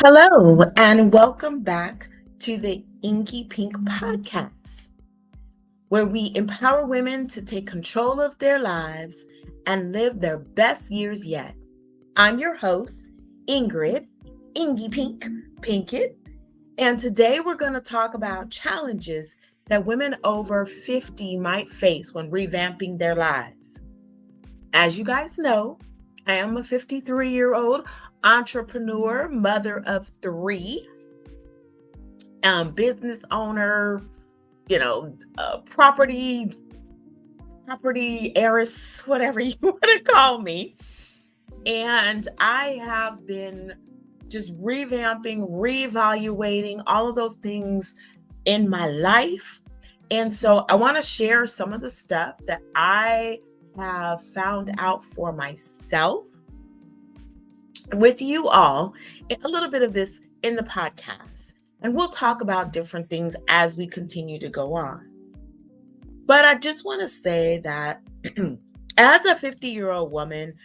Hello, and welcome back to the Inky Pink podcast, where we empower women to take control of their lives and live their best years yet. I'm your host, Ingrid, Inky Pink, Pinkett, and today we're going to talk about challenges that women over 50 might face when revamping their lives. As you guys know, I am a 53-year-old entrepreneur, mother of three, business owner, property heiress, whatever you want to call me. And I have been just revamping, reevaluating all of those things in my life. And so I want to share some of the stuff that I have found out for myself with you all, a little bit of this in the podcast. And we'll talk about different things as we continue to go on. But I just want to say that as a 50-year-old woman,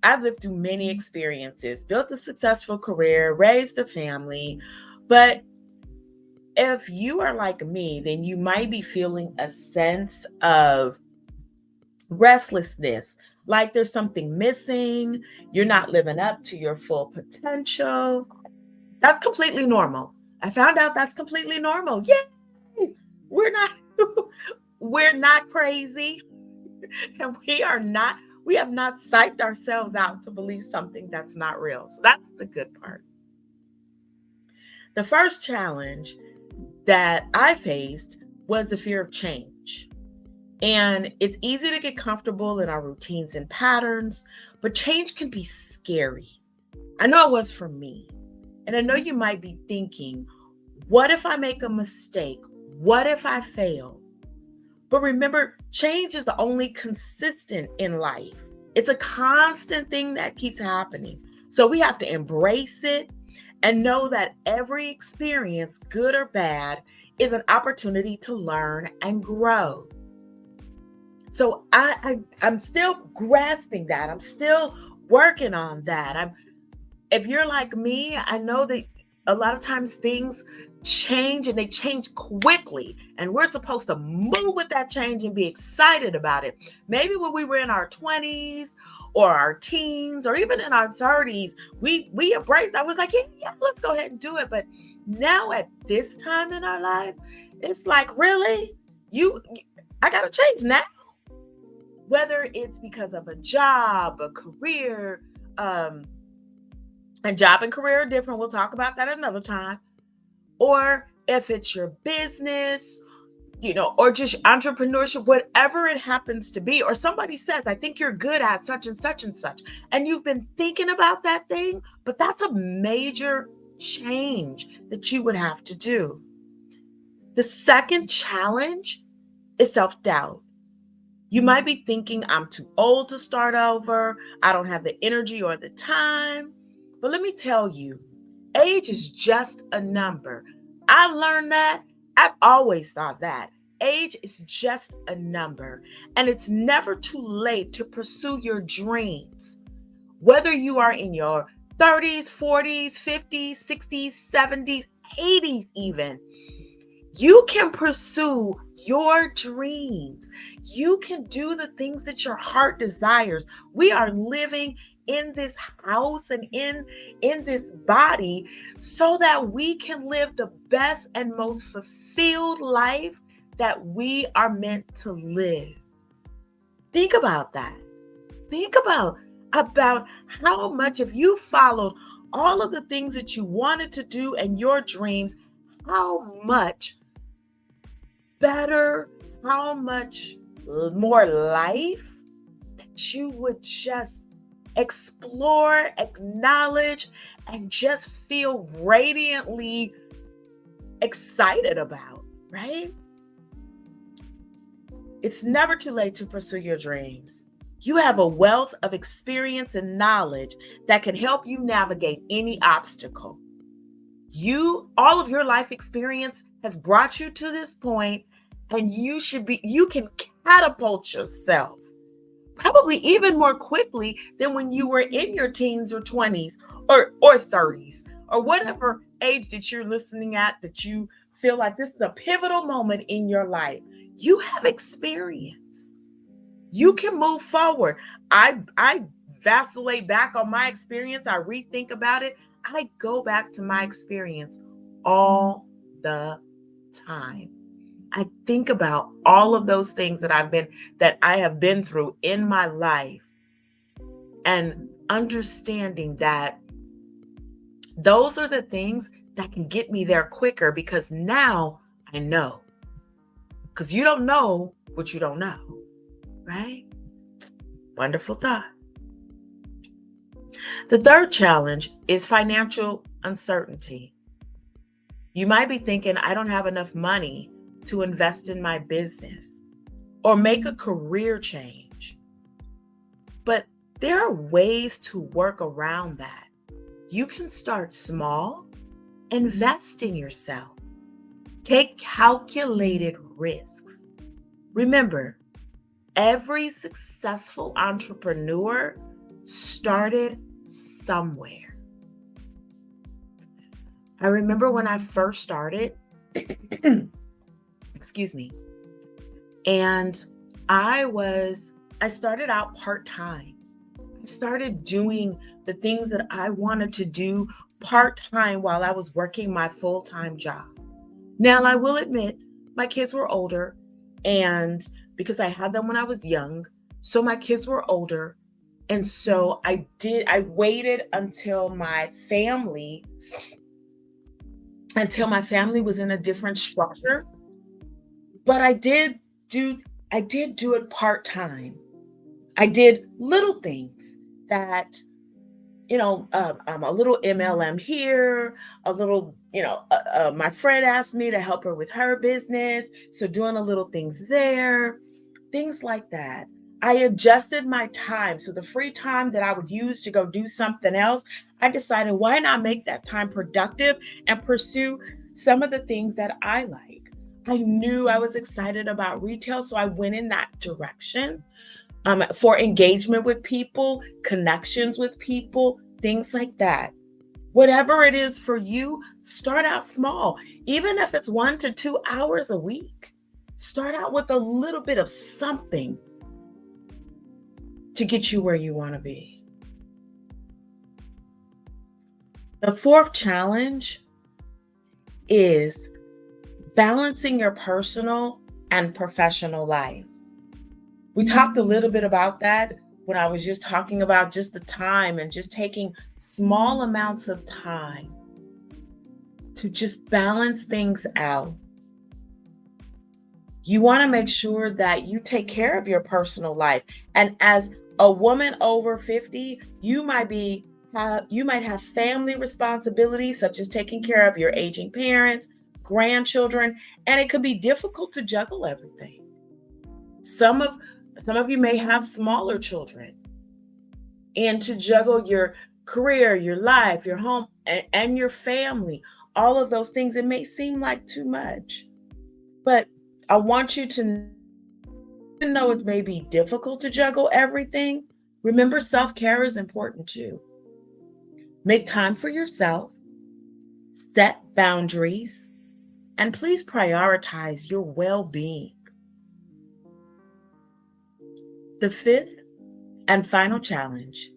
I've lived through many experiences, built a successful career, raised a family. But if you are like me, then you might be feeling a sense of restlessness, like there's something missing, you're not living up to your full potential. That's completely normal. I found out that's completely normal. Yay! We're not we're not crazy, and we have not psyched ourselves out to believe something that's not real. So that's the good part. The first challenge that I faced was the fear of change. And it's easy to get comfortable in our routines and patterns, but change can be scary. I know it was for me. And I know you might be thinking, what if I make a mistake? What if I fail? But remember, change is the only consistent in life. It's a constant thing that keeps happening. So we have to embrace it and know that every experience, good or bad, is an opportunity to learn and grow. So I'm still grasping that. I'm still working on that. If you're like me, I know that a lot of times things change and they change quickly. And we're supposed to move with that change and be excited about it. Maybe when we were in our 20s or our teens or even in our 30s, we embraced. I was like, yeah, let's go ahead and do it. But now at this time in our life, it's like, really? I gotta change now. Whether it's because of a job, a career, and job and career are different. We'll talk about that another time. Or if it's your business, or just entrepreneurship, whatever it happens to be, or somebody says, I think you're good at such and such and such, and you've been thinking about that thing, but that's a major change that you would have to do. The second challenge is self-doubt. You might be thinking, I'm too old to start over. I don't have the energy or the time. But let me tell you, age is just a number. I learned that. I've always thought that. Age is just a number. And it's never too late to pursue your dreams. Whether you are in your 30s, 40s, 50s, 60s, 70s, 80s even, you can pursue your dreams. You can do the things that your heart desires. We are living in this house and in this body so that we can live the best and most fulfilled life that we are meant to live. Think about that. Think about how much, if you followed all of the things that you wanted to do and your dreams, how much better, how much more life that you would just explore, acknowledge, and just feel radiantly excited about, right? It's never too late to pursue your dreams. You have a wealth of experience and knowledge that can help you navigate any obstacle. All of your life experience has brought you to this point, and you can catapult yourself probably even more quickly than when you were in your teens or 20s or 30s or whatever age that you're listening at, that you feel like this is a pivotal moment in your life, you have experience. You can move forward. I vacillate back on my experience. I rethink about it. I go back to my experience all the time. I think about all of those things that I have been through in my life, and understanding that those are the things that can get me there quicker, because now I know. Because you don't know what you don't know, right? Wonderful thought. The third challenge is financial uncertainty. You might be thinking, I don't have enough money to invest in my business or make a career change. But there are ways to work around that. You can start small, invest in yourself, take calculated risks. Remember, every successful entrepreneur started somewhere. I remember when I first started, excuse me, and I started out part-time. I started doing the things that I wanted to do part-time while I was working my full-time job. Now, I will admit, my kids were older, and because I had them when I was young, so my kids were older. And so I waited until my family was in a different structure. But I did do it part-time. I did little things that, a little MLM here, a little, my friend asked me to help her with her business. So doing a little things there, things like that. I adjusted my time. So the free time that I would use to go do something else, I decided, why not make that time productive and pursue some of the things that I like? I knew I was excited about retail, so I went in that direction. For engagement with people, connections with people, things like that. Whatever it is for you, start out small. Even if it's 1 to 2 hours a week, start out with a little bit of something to get you where you want to be. The fourth challenge is balancing your personal and professional life. We talked a little bit about that when I was just talking about just the time and just taking small amounts of time to just balance things out. You want to make sure that you take care of your personal life. And as a woman over 50, you might have family responsibilities, such as taking care of your aging parents, grandchildren, and it could be difficult to juggle everything. Some of you may have smaller children, and to juggle your career, your life, your home, and your family, all of those things, it may seem like too much. But I want you to, even though it may be difficult to juggle everything, remember self-care is important too. Make time for yourself, set boundaries, and please prioritize your well-being. The fifth and final challenge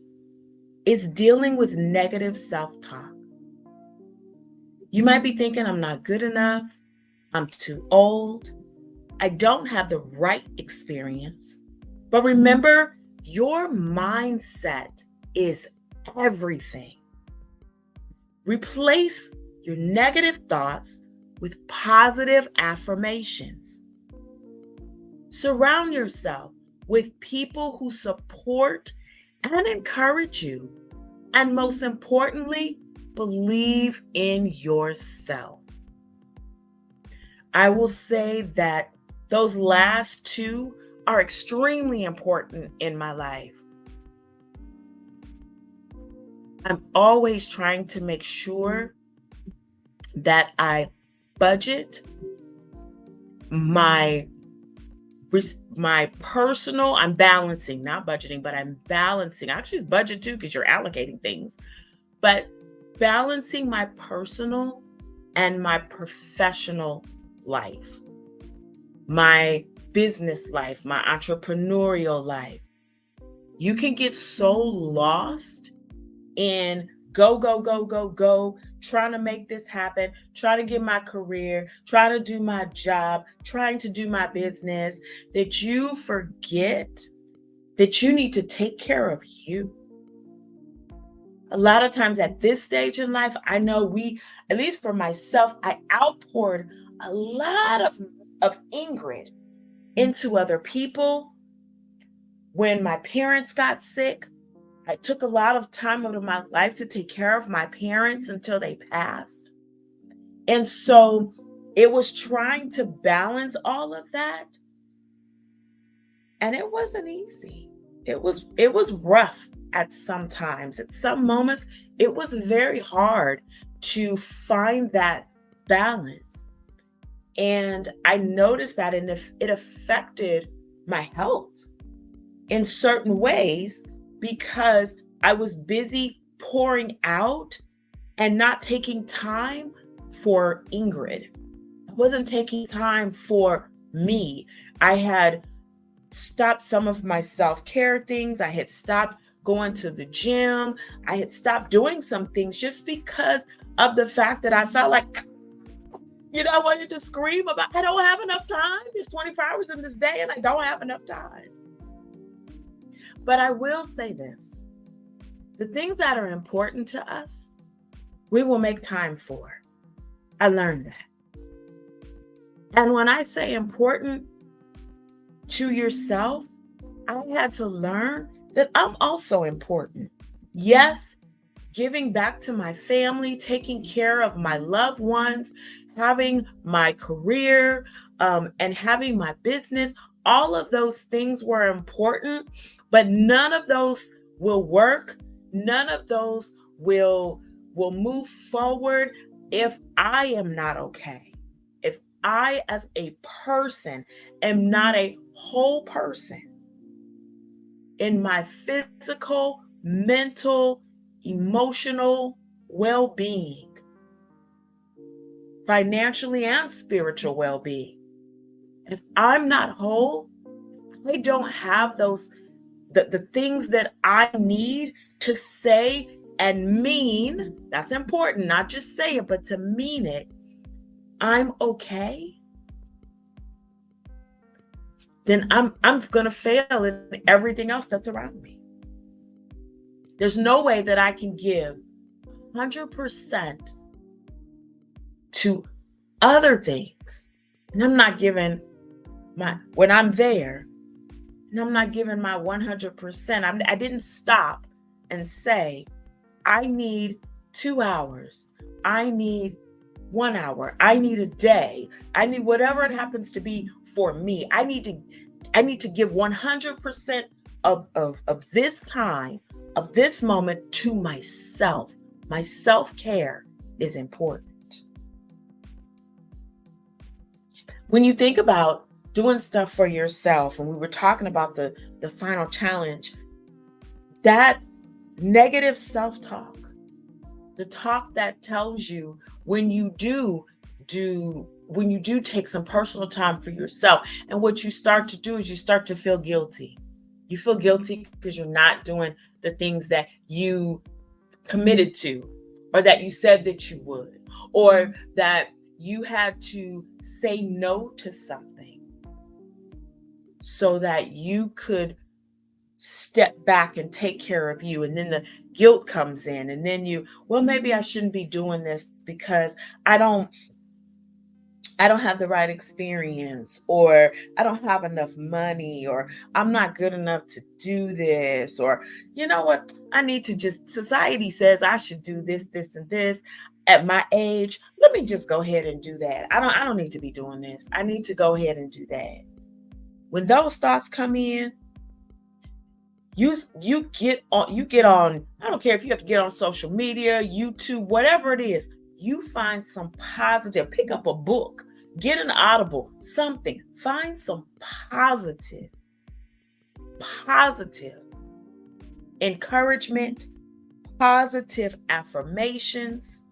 is dealing with negative self-talk. You might be thinking, I'm not good enough, I'm too old, I don't have the right experience. But remember, your mindset is everything. Replace your negative thoughts with positive affirmations. Surround yourself with people who support and encourage you. And most importantly, believe in yourself. I will say that those last two are extremely important in my life. I'm always trying to make sure that I budget my personal, I'm balancing, not budgeting, but I'm balancing. Actually, it's budget too, because you're allocating things. But balancing my personal and my professional life, my business life, my entrepreneurial life. You can get so lost in go, go, go, go, go, trying to make this happen, trying to get my career, trying to do my job, trying to do my business, that you forget that you need to take care of you. A lot of times at this stage in life, I know at least for myself, I outpoured a lot of Ingrid into other people. When my parents got sick, I took a lot of time out of my life to take care of my parents until they passed. And so it was trying to balance all of that. And it wasn't easy. It was rough at some times. At some moments, it was very hard to find that balance. And I noticed that, and it affected my health in certain ways because I was busy pouring out and not taking time for Ingrid. I wasn't taking time for me. I had stopped some of my self-care things. I had stopped going to the gym. I had stopped doing some things just because of the fact that I felt like, I wanted to scream about, I don't have enough time. There's 24 hours in this day and I don't have enough time. But I will say this, the things that are important to us, we will make time for. I learned that. And when I say important to yourself, I had to learn that I'm also important. Yes, giving back to my family, taking care of my loved ones, having my career, and having my business, all of those things were important, but none of those will work. None of those will move forward if I am not okay. If I, as a person, am not a whole person in my physical, mental, emotional well-being, financially and spiritual well-being. If I'm not whole, I don't have the things that I need to say and mean. That's important, not just say it, but to mean it. I'm okay. Then I'm gonna fail in everything else that's around me. There's no way that I can give 100% to other things, and I'm not giving when I'm there, and I'm not giving my 100%. I didn't stop and say, I need 2 hours. I need 1 hour. I need a day. I need whatever it happens to be for me. I need to give 100% of this time, of this moment to myself. My self-care is important. When you think about doing stuff for yourself, and we were talking about the final challenge, that negative self-talk, the talk that tells you when you do take some personal time for yourself, and what you start to do is you start to feel guilty. You feel guilty because you're not doing the things that you committed to, or that you said that you would, or that you had to say no to something so that you could step back and take care of you. And then the guilt comes in, and then maybe I shouldn't be doing this because I don't have the right experience, or I don't have enough money, or I'm not good enough to do this, or you know what, society says I should do this, this, and this at my age. Let me just go ahead and do that. I don't need to be doing this. I need to go ahead and do that. When those thoughts come in, you get on, I don't care if you have to get on social media, YouTube, whatever it is, you find some positive, pick up a book, get an Audible, something, find some positive encouragement, positive affirmations.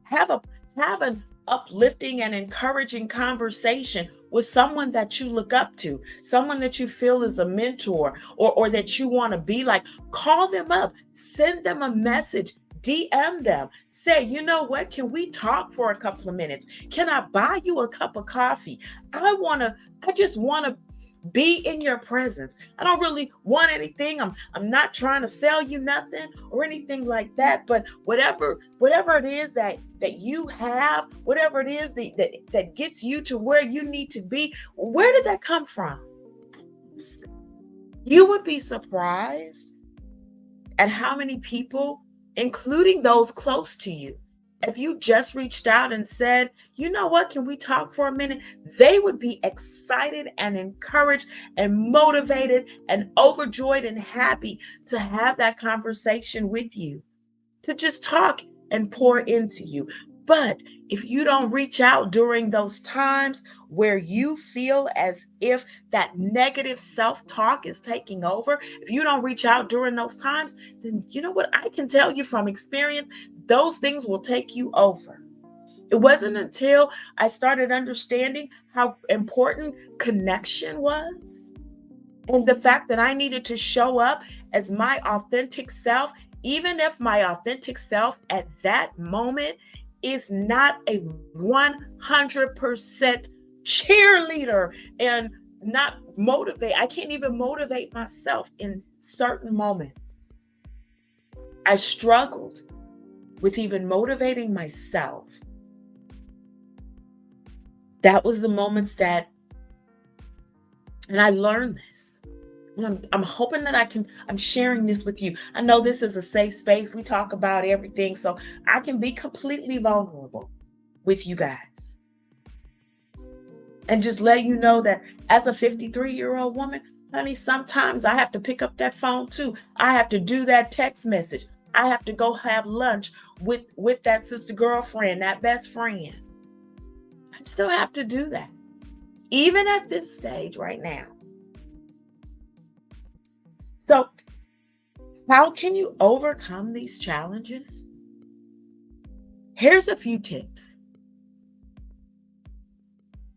Have a have an uplifting and encouraging conversation with someone that you look up to, someone that you feel is a mentor or that you want to be like. Call them up, send them a message, DM them. Say, you know what? Can we talk for a couple of minutes? Can I buy you a cup of coffee? I just want to be in your presence. I don't really want anything. I'm not trying to sell you nothing or anything like that, but whatever it is that you have, whatever it is that gets you to where you need to be, where did that come from? You would be surprised at how many people, including those close to you, if you just reached out and said, you know what, can we talk for a minute? They would be excited and encouraged and motivated and overjoyed and happy to have that conversation with you, to just talk and pour into you. But if you don't reach out during those times where you feel as if that negative self-talk is taking over, if you don't reach out during those times, then you know what? I can tell you from experience, those things will take you over. It wasn't until I started understanding how important connection was and the fact that I needed to show up as my authentic self, even if my authentic self at that moment is not a 100% cheerleader and not motivate. I can't even motivate myself in certain moments. I struggled with even motivating myself. That was the moments that, and I learned this. And I'm hoping that I'm sharing this with you. I know this is a safe space. We talk about everything, so I can be completely vulnerable with you guys. And just let you know that as a 53-year-old woman, honey, sometimes I have to pick up that phone too. I have to do that text message. I have to go have lunch with that sister girlfriend, that best friend. I still have to do that, even at this stage right now. So, how can you overcome these challenges? Here's a few tips.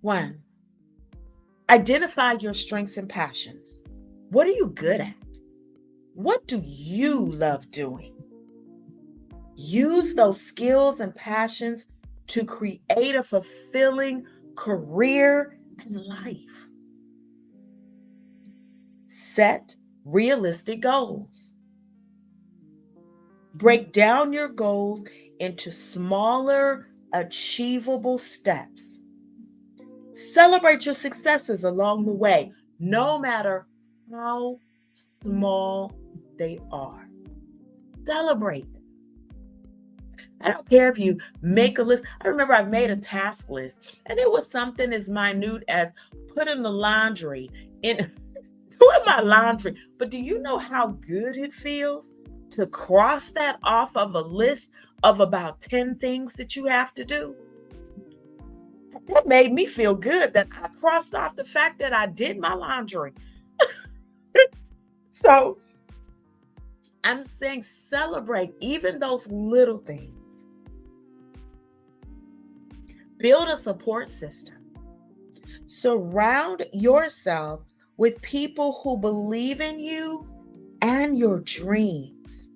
1, identify your strengths and passions. What are you good at? What do you love doing? Use those skills and passions to create a fulfilling career and life. Set realistic goals. Break down your goals into smaller, achievable steps. Celebrate your successes along the way, no matter how small they are. Celebrate them. I don't care if you make a list. I remember I made a task list, and it was something as minute as putting the laundry in, doing my laundry. But do you know how good it feels to cross that off of a list of about 10 things that you have to do? That made me feel good that I crossed off the fact that I did my laundry. So I'm saying celebrate even those little things. Build a support system. Surround yourself with people who believe in you and your dreams.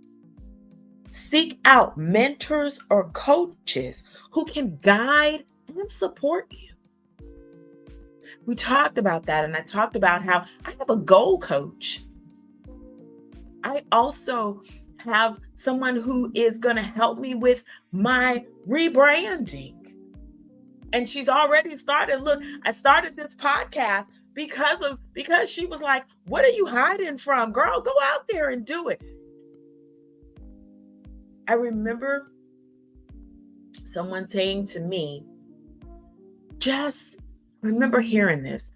Seek out mentors or coaches who can guide and support you. We talked about that, and I talked about how I have a goal coach. I also have someone who is going to help me with my rebranding. And she's already started. Look, I started this podcast because she was like, what are you hiding from? Girl, go out there and do it. I remember someone saying to me, just remember hearing this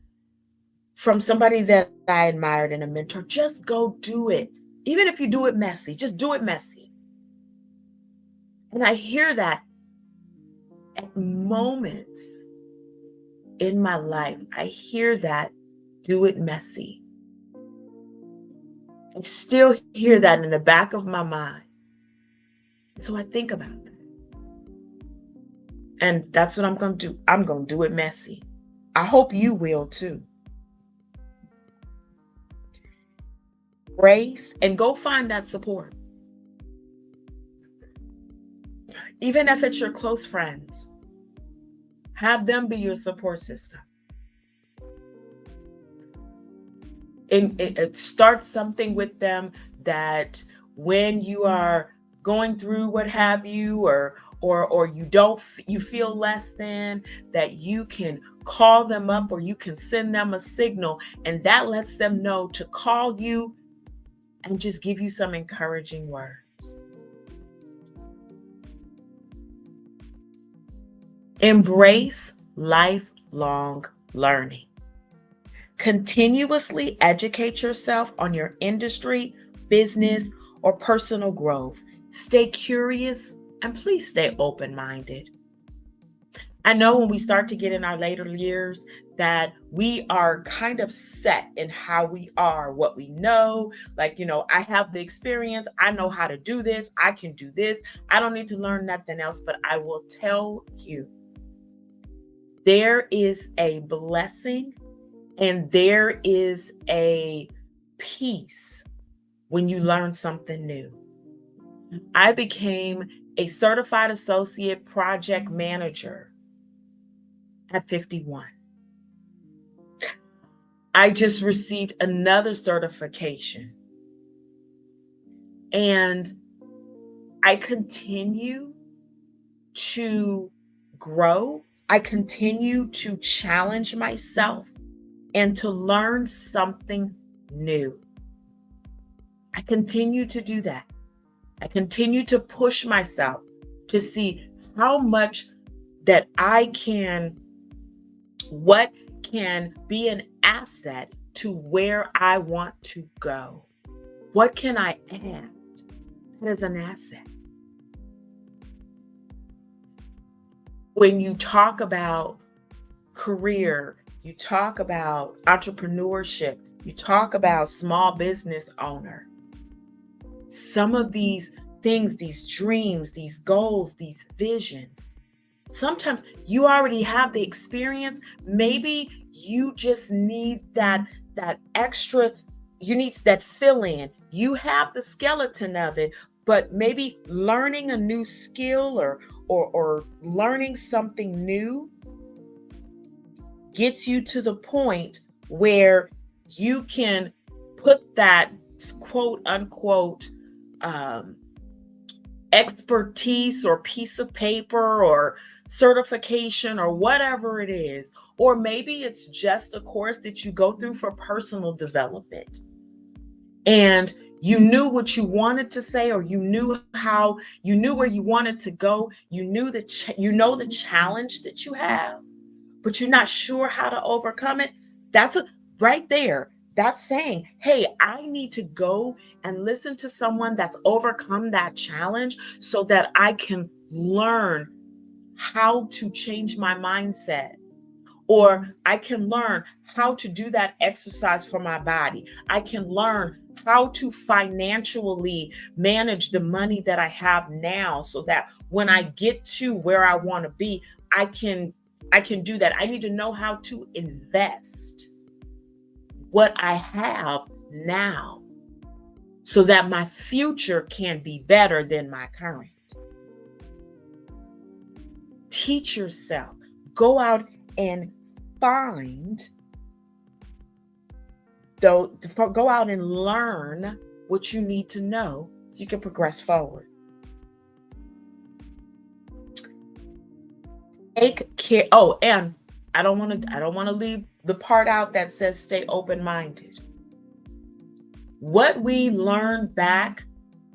from somebody that I admired and a mentor, just go do it. Even if you do it messy, just do it messy. And I hear that at moments in my life. I hear that, do it messy. I still hear that in the back of my mind. So I think about that. And that's what I'm going to do. I'm going to do it messy. I hope you will too. Brace and go find that support. Even if it's your close friends, have them be your support system. And start something with them that when you are going through what have you, or you feel less than, that you can call them up or you can send them a signal, and that lets them know to call you and just give you some encouraging words. Embrace lifelong learning. Continuously educate yourself on your industry, business, or personal growth. Stay curious and please stay open minded. I know when we start to get in our later years that we are kind of set in how we are, what we know. Like, I have the experience. I know how to do this. I can do this. I don't need to learn nothing else. But I will tell you, there is a blessing and there is a peace when you learn something new. I became a certified associate project manager at 51. I just received another certification. And I continue to grow. I continue to challenge myself and to learn something new. I continue to do that. I continue to push myself to see how much that what can be an asset to where I want to go. What can I add that is an asset? When you talk about career, you talk about entrepreneurship, you talk about small business owner, some of these things, these dreams, these goals, these visions, sometimes you already have the experience. Maybe you just need that extra, you need that fill in. You have the skeleton of it, but maybe learning a new skill or learning something new gets you to the point where you can put that quote unquote expertise or piece of paper or certification or whatever it is. Or maybe it's just a course that you go through for personal development. And you knew what you wanted to say, or you knew where you wanted to go. You knew the challenge that you have, but you're not sure how to overcome it. Right there. That's saying, hey, I need to go and listen to someone that's overcome that challenge so that I can learn how to change my mindset. Or I can learn how to do that exercise for my body. I can learn how to financially manage the money that I have now so that when I get to where I want to be, I can do that. I need to know how to invest what I have now so that my future can be better than my current. Teach yourself. Go out and go out and learn what you need to know so you can progress forward. Take care. Oh, and I don't want to leave the part out that says stay open-minded. What we learned back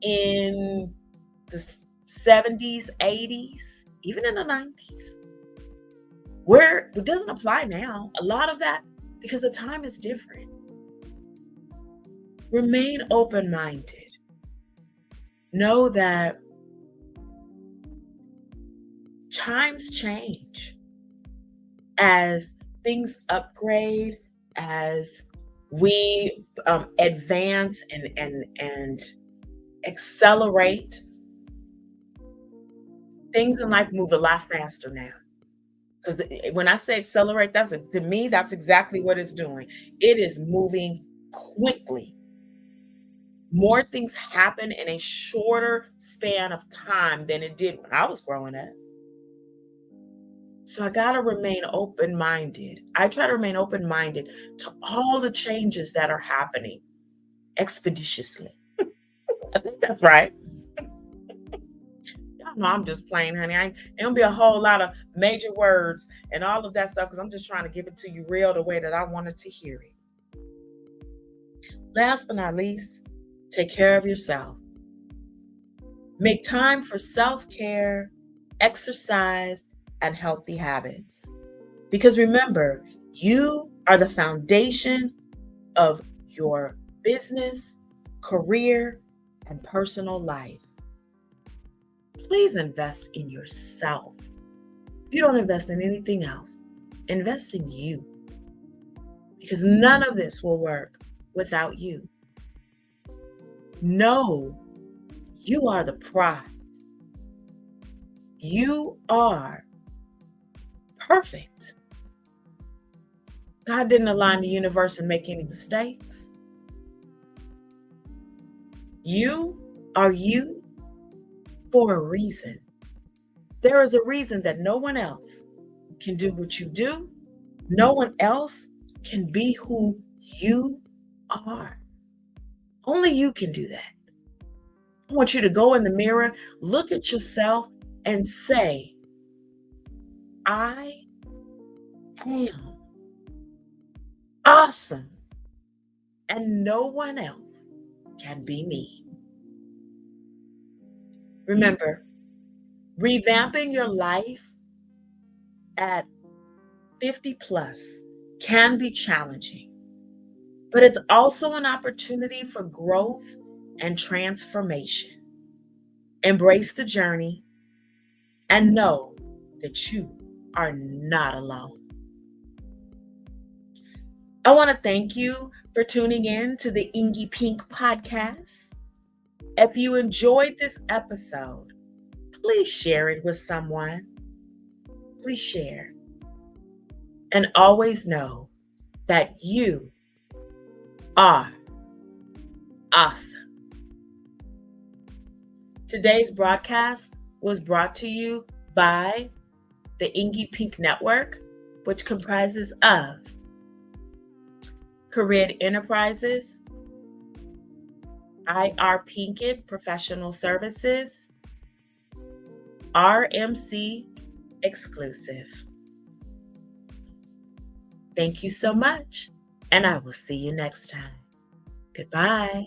in the 70s, 80s, even in the 90s, where it doesn't apply now. A lot of that, because the time is different. Remain open-minded. Know that times change as things upgrade, as we advance and accelerate. Things in life move a lot faster now. Because when I say accelerate, to me, that's exactly what it's doing. It is moving quickly. More things happen in a shorter span of time than it did when I was growing up. So I got to remain open minded. I try to remain open minded to all the changes that are happening expeditiously. I think that's right. Y'all know I'm just playing, honey. Ain't gonna be a whole lot of major words and all of that stuff because I'm just trying to give it to you real the way that I wanted to hear it. Last but not least, take care of yourself. Make time for self care, exercise, and healthy habits. Because remember, you are the foundation of your business, career, and personal life. Please invest in yourself. You don't invest in anything else. Invest in you. Because none of this will work without you. Know you are the prize. You are perfect. God didn't align the universe and make any mistakes. You are you for a reason. There is a reason that no one else can do what you do. No one else can be who you are. Only you can do that. I want you to go in the mirror, look at yourself, and say, I am awesome, and no one else can be me. Remember, revamping your life at 50 plus can be challenging, but it's also an opportunity for growth and transformation. Embrace the journey and know that you are not alone. I want to thank you for tuning in to the Ingy Pink podcast. If you enjoyed this episode, please share it with someone. Please share. And always know that you are awesome. Today's broadcast was brought to you by the Ingy Pink Network, which comprises of Career Enterprises, IR Pinkett Professional Services, RMC Exclusive. Thank you so much, and I will see you next time. Goodbye.